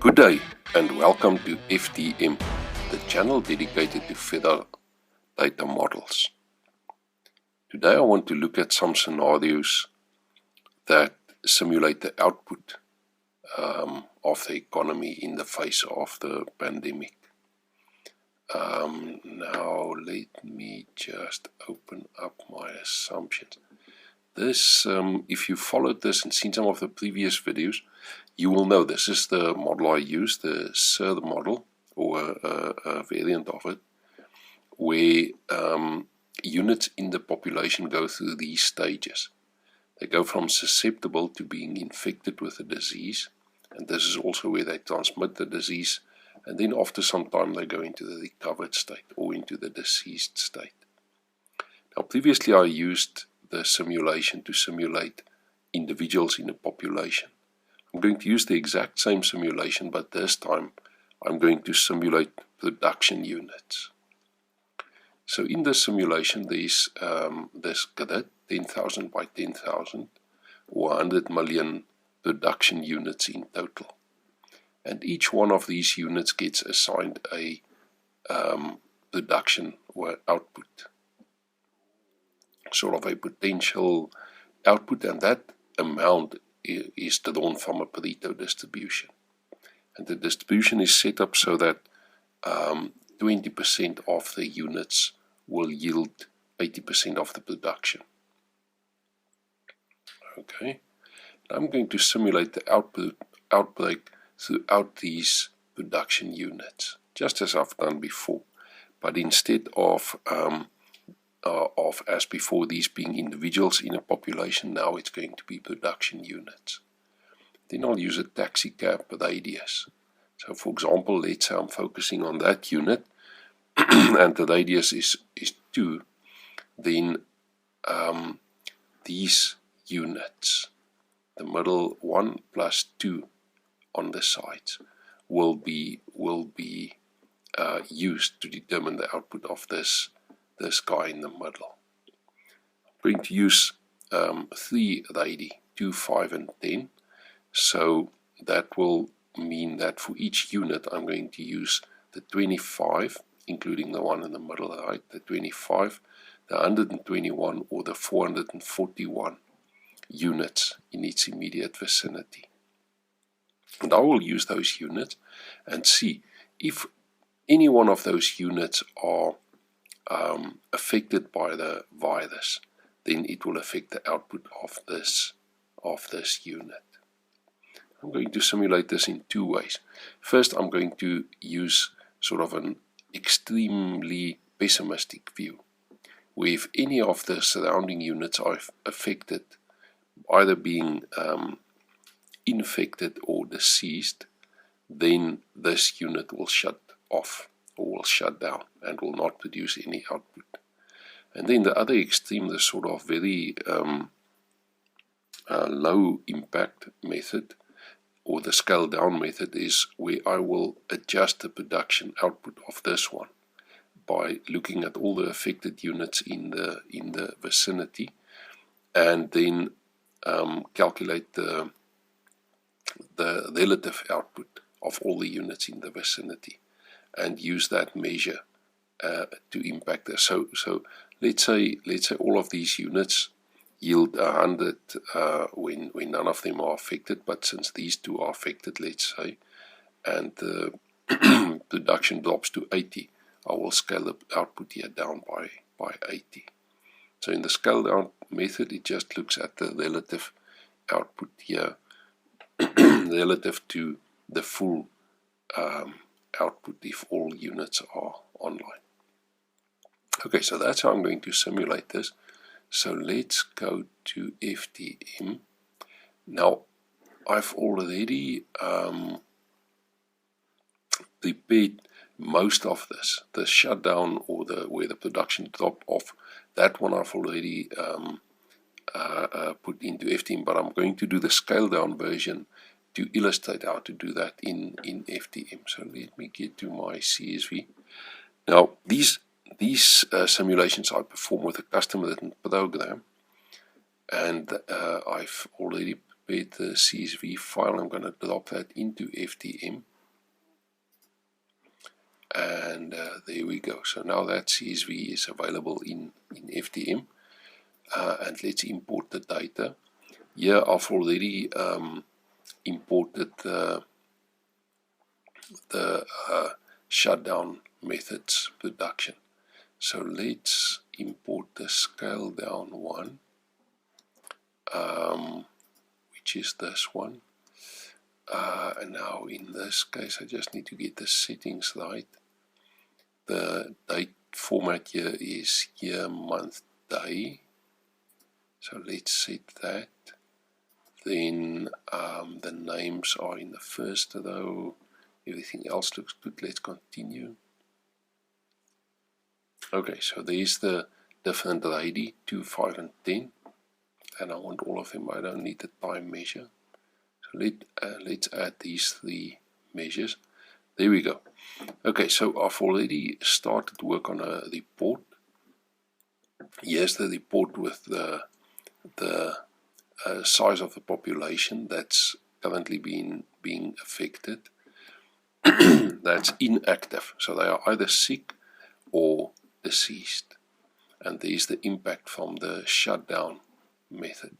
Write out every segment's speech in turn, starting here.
Good day and welcome to FTM, the channel dedicated to Ferra data models. Today I want to look at some scenarios that simulate the output of the economy in the face of the pandemic. Now let me just open up my assumptions. This, if you followed this and seen some of the previous videos, you will know this is the model I use, the Ferra model, or a variant of it, where units in the population go through these stages. They go from susceptible to being infected with a disease, and this is also where they transmit the disease, and then after some time they go into the recovered state or into the deceased state. Now previously I used the simulation to simulate individuals in a population. I'm going to use the exact same simulation, but this time I'm going to simulate production units. So in this simulation there's this grid, 10,000 by 10,000, or 100 million production units in total. And each one of these units gets assigned a production or output, sort of a potential output, and that amount is drawn from a Pareto distribution. And the distribution is set up so that 20% of the units will yield 80% of the production. Okay, I'm going to simulate the outbreak throughout these production units, just as I've done before, but instead of as before these being individuals in a population, now it's going to be production units. Then I'll use a taxi cab radius. So for example, let's say I'm focusing on that unit and the radius is 2, then these units, the middle 1 plus 2 on the sides, will be used to determine the output of this guy in the middle. I'm going to use 3 radii, 2, 5 and 10, so that will mean that for each unit I'm going to use the 25, including the one in the middle, right? The 25, the 121 or the 441 units in its immediate vicinity. And I will use those units and see if any one of those units are affected by the virus, then it will affect the output of this unit. I'm going to simulate this in 2 ways. First, I'm going to use sort of an extremely pessimistic view, where if any of the surrounding units are affected, either being infected or deceased, then this unit will shut off or will shut down and will not produce any output. And then the other extreme, the sort of very low impact method, or the scale down method, is where I will adjust the production output of this one by looking at all the affected units in the vicinity, and then calculate the relative output of all the units in the vicinity, and use that measure to impact this. So let's say all of these units yield 100 when none of them are affected, but since these 2 are affected, let's say, and the production drops to 80, I will scale the output here down by 80. So in the scale down method, it just looks at the relative output here relative to the full output if all units are online. Okay, so that's how I'm going to simulate this. So let's go to FTM. Now I've already prepared most of this. The shutdown, or where the production drop off, that one I've already put into FTM, but I'm going to do the scale down version to illustrate how to do that in FTM. So let me get to my CSV. Now these simulations I perform with a custom written program, and I've already prepared the CSV file. I'm going to drop that into FTM. and there we go. So now that CSV is available in FDM, and let's import the data. Here I've already imported the shutdown methods production. So let's import the scale down one, which is this one. And now in this case I just need to get the settings right. The date format here is year, month, day. So let's set that. Then the names are in the first row. Everything else looks good. Let's continue. Okay, so there's the different ID, 2, 5, and 10. And I want all of them. I don't need the time measure. So let's add these 3 measures. There we go. Okay, so I've already started work on a report. Here's the report with the size of the population that's currently being affected. That's inactive, so they are either sick or deceased. And there's the impact from the shutdown method.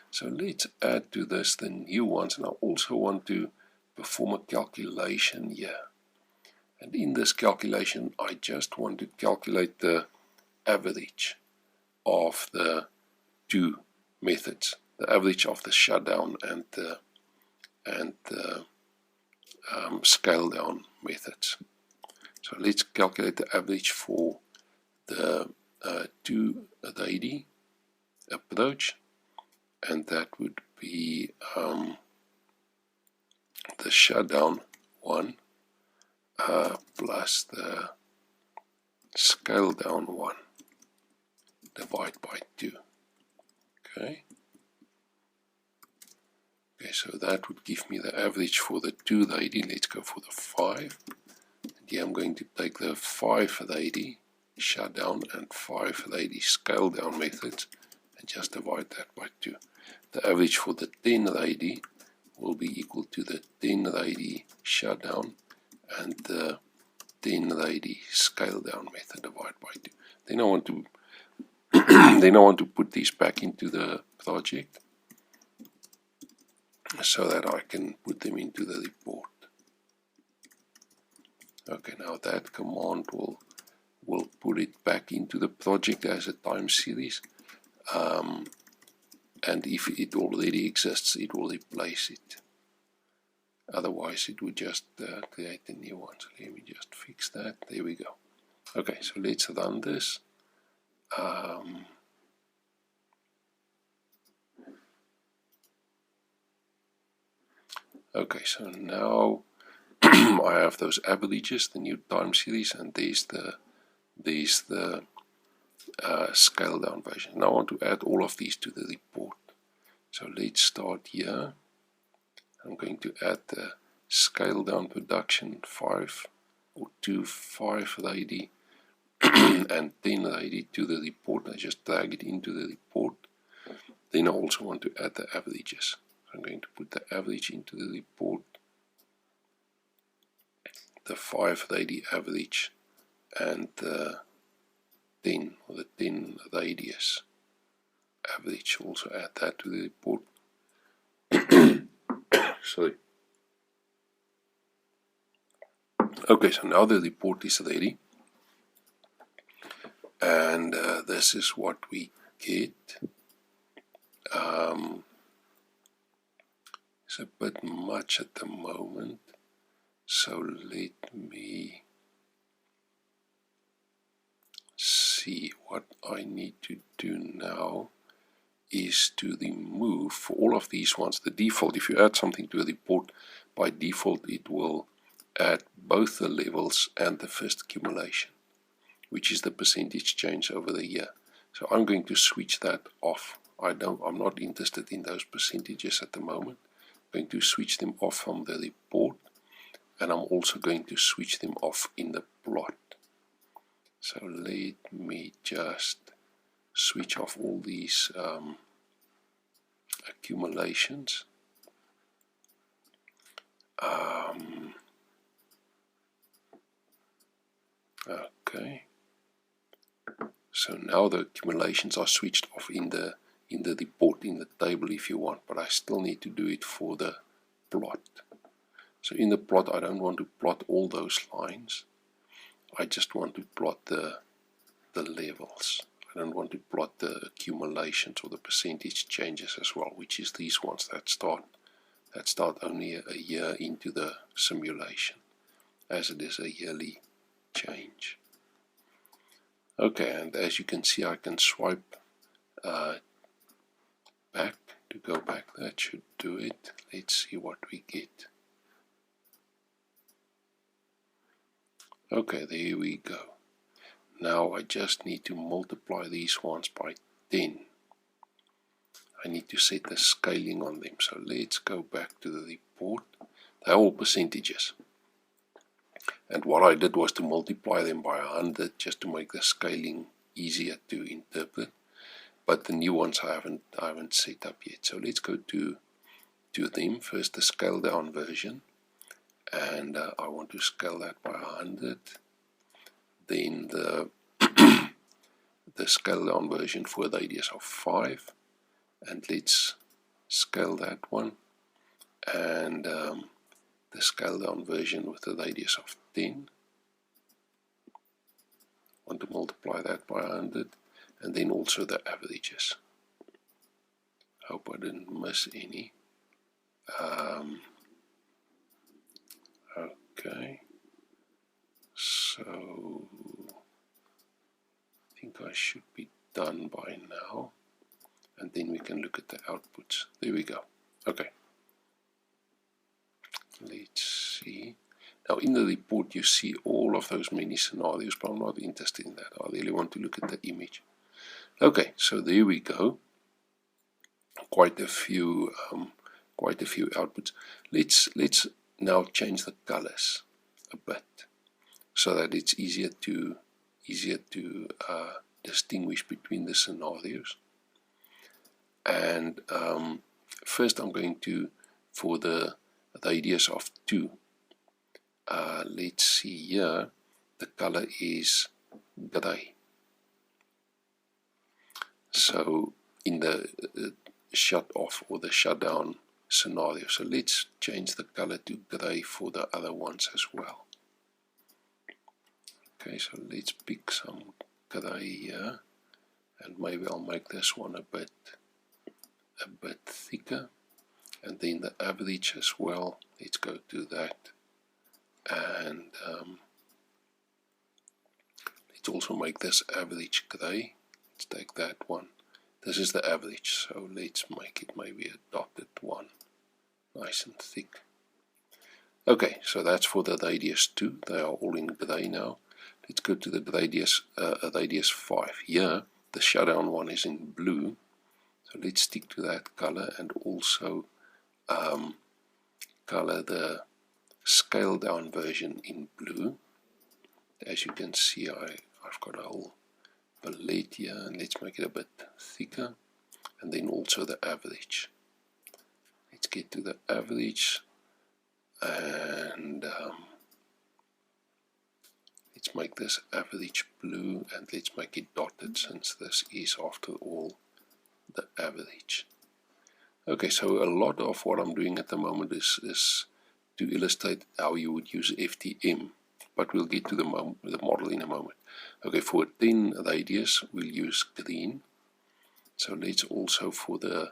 So let's add to this the new ones, and I also want to perform a calculation here. And in this calculation I just want to calculate the average of the 2 methods, the average of the shutdown and the scale down methods. So let's calculate the average for the 280 approach, and that would be the shutdown one plus the scale down one divide by 2. Okay, so that would give me the average for the 280. Let's go for the 5. And here I'm going to take the 580 shutdown and 580 scale down methods and just divide that by 2. The average for the 1080 will be equal to the 1080 shutdown and the 1080 scale down method divided by 2. Then I want to put these back into the project so that I can put them into the report. Okay, now that command will put it back into the project as a time series, and if it already exists it will replace it. Otherwise it would just create a new one. So let me just fix that. There we go. Okay, so let's run this. Okay, so now I have those averages, the new time series, and there's the scale down version. Now I want to add all of these to the report. So let's start here. I'm going to add the scale down production 5 or 2 580 and 1080 to the report. I just drag it into the report. Then I also want to add the averages. So I'm going to put the average into the report, the 580 average and the 10 or the 10 radius average. Also add that to the report. Sorry. Okay, so now the report is ready, and this is what we get. It's a bit much at the moment, so let me see. What I need to do now is to remove for all of these ones the default. If you add something to a report, by default it will add both the levels and the first accumulation, which is the percentage change over the year. So I'm going to switch that off. I'm not interested in those percentages at the moment. I'm going to switch them off from the report, and I'm also going to switch them off in the plot. So let me just switch off all these accumulations. Okay. So now the accumulations are switched off in the report, in the table if you want, but I still need to do it for the plot. So in the plot, I don't want to plot all those lines. I just want to plot the levels. I don't want to plot the accumulations or the percentage changes as well, which is these ones that start only a year into the simulation, as it is a yearly change. Okay, and as you can see, I can swipe back to go back. That should do it. Let's see what we get. Okay, there we go. Now I just need to multiply these ones by 10. I need to set the scaling on them. So let's go back to the report. They're all percentages. And what I did was to multiply them by 100 just to make the scaling easier to interpret. But the new ones I haven't set up yet. So let's go to them. First the scale down version. And I want to scale that by 100. Then the scale down version for the radius of 5. And let's scale that one. And the scale down version with the radius of 10. Want to multiply that by 100, and then also the averages. Hope I didn't miss any. Okay, so I think I should be done by now, and then we can look at the outputs. There we go. Okay. Let's see. Now in the report you see all of those many scenarios, but I'm not interested in that. I really want to look at the image. Okay, so there we go. Quite a few outputs. Let's now change the colors a bit so that it's easier to distinguish between the scenarios. And first I'm going to, for the radius of 2, let's see here, the color is gray. So in the shut off or the shutdown scenario, so let's change the color to gray for the other ones as well. Okay, so let's pick some gray here, and maybe I'll make this one a bit thicker, and then the average as well. Let's go to that, and let's also make this average gray. Let's take that one. This is the average, so let's make it maybe a dotted one, nice and thick. Okay, so that's for the radius 2. They are all in gray now. Let's go to the radius 5. Here, the shutdown one is in blue, so let's stick to that color, and also color the scale down version in blue. As you can see, I've got a whole palette here, and let's make it a bit thicker, and then also the average. Let's get to the average, and let's make this average blue, and let's make it dotted, since this is after all the average. Okay, so a lot of what I'm doing at the moment is to illustrate how you would use FTM, but we'll get to the model in a moment. Okay, for 10 radius we'll use green. So let's also, for the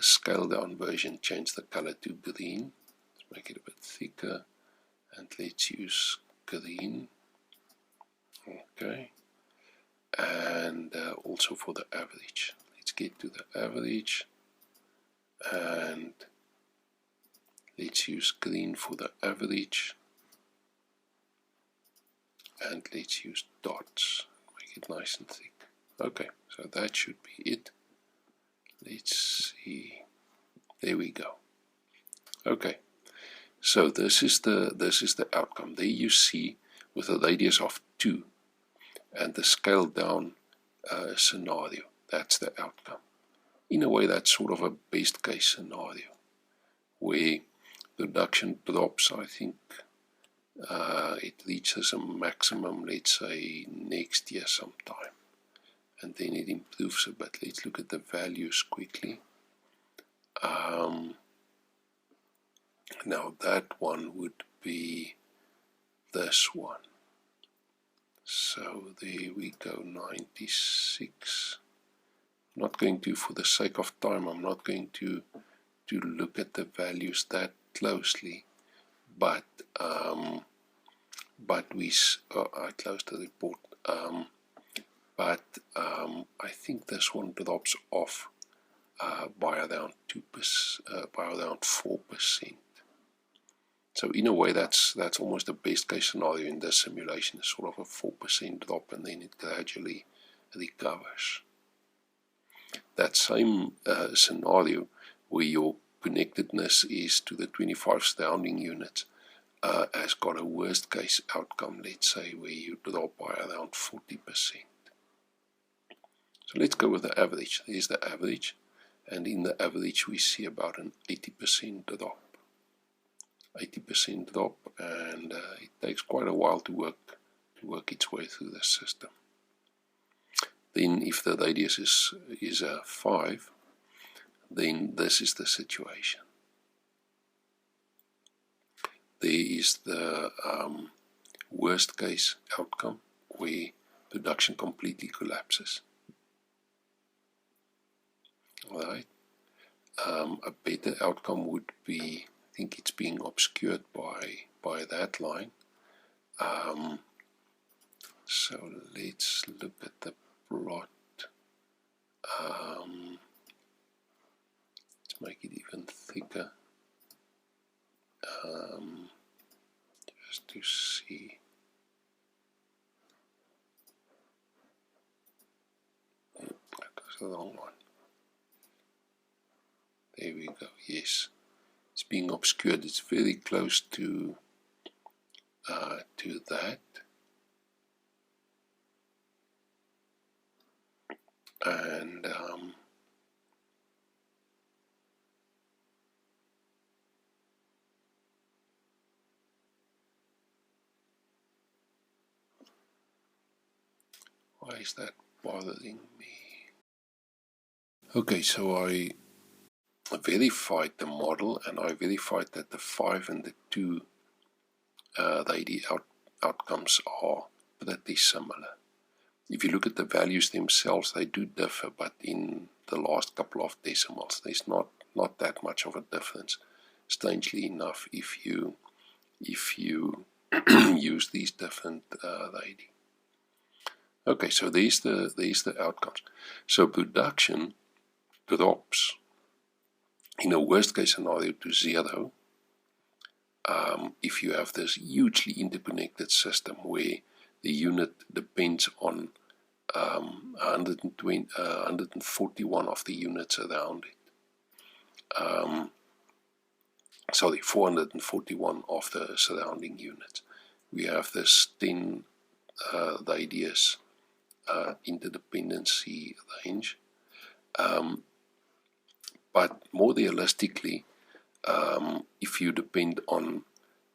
scale down version, change the color to green. Let's make it a bit thicker, and let's use green. Okay, and also for the average, let's get to the average, and let's use green for the average, and let's use dots, make it nice and thick. Okay, so that should be it. Let's see, there we go. Okay, so this is the outcome. There you see, with a radius of 2 and the scale down scenario, that's the outcome. In a way, that's sort of a best case scenario, where production drops, I think, it reaches a maximum, let's say, next year sometime. And then it improves a bit. Let's look at the values quickly. Now that one would be this one. So there we go, 96. I'm not going to, for the sake of time, I'm not going to look at the values that closely. But I closed the report. But I think this one drops off by around 4%. So in a way, that's almost the best case scenario in this simulation. It's sort of a 4% drop, and then it gradually recovers. That same scenario where your connectedness is to the 25 surrounding units has got a worst case outcome, let's say, where you drop by around 40%. So let's go with the average. There's the average, and in the average we see about an 80% drop. 80% drop, and it takes quite a while to work its way through the system. Then if the radius is 5, then this is the situation. There is the worst case outcome where production completely collapses. Alright. A better outcome would be, I think it's being obscured by that line. So let's look at the plot. Let's make it even thicker. Just to see. That was the wrong one. There we go. Yes, it's being obscured. It's very close to that. And why is that bothering me? Okay, so I verified the model, and I verified that the 5 and the 2 outcomes are pretty similar. If you look at the values themselves, they do differ, but in the last couple of decimals, there's not that much of a difference. Strangely enough, if you use these different radii. Okay, so these the outcomes. So production drops in a worst case scenario to 0 if you have this hugely interconnected system where the unit depends on 141 of the units around it. 441 of the surrounding units. We have this 10 radius interdependency range. But more realistically, if you depend on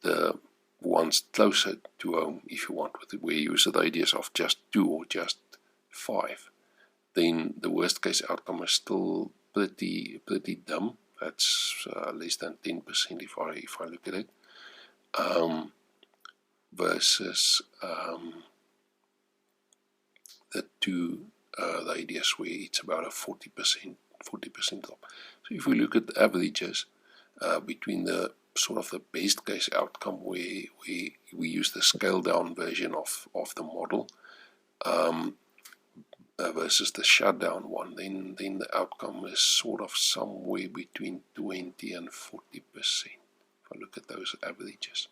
the ones closer to home, if you want, where you use a radius of just 2 or just 5, then the worst case outcome is still pretty dim. That's less than 10% if I look at it, versus the 2 radius where it's about a 40% drop. So if we look at the averages between the sort of the best case outcome where we use the scaled down version of the model versus the shutdown one, then the outcome is sort of somewhere between 20 and 40%. If I look at those averages.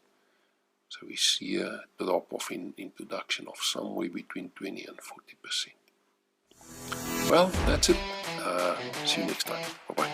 So we see a drop off in production of somewhere between 20 and 40%. Well, that's it. See you next time. Bye-bye.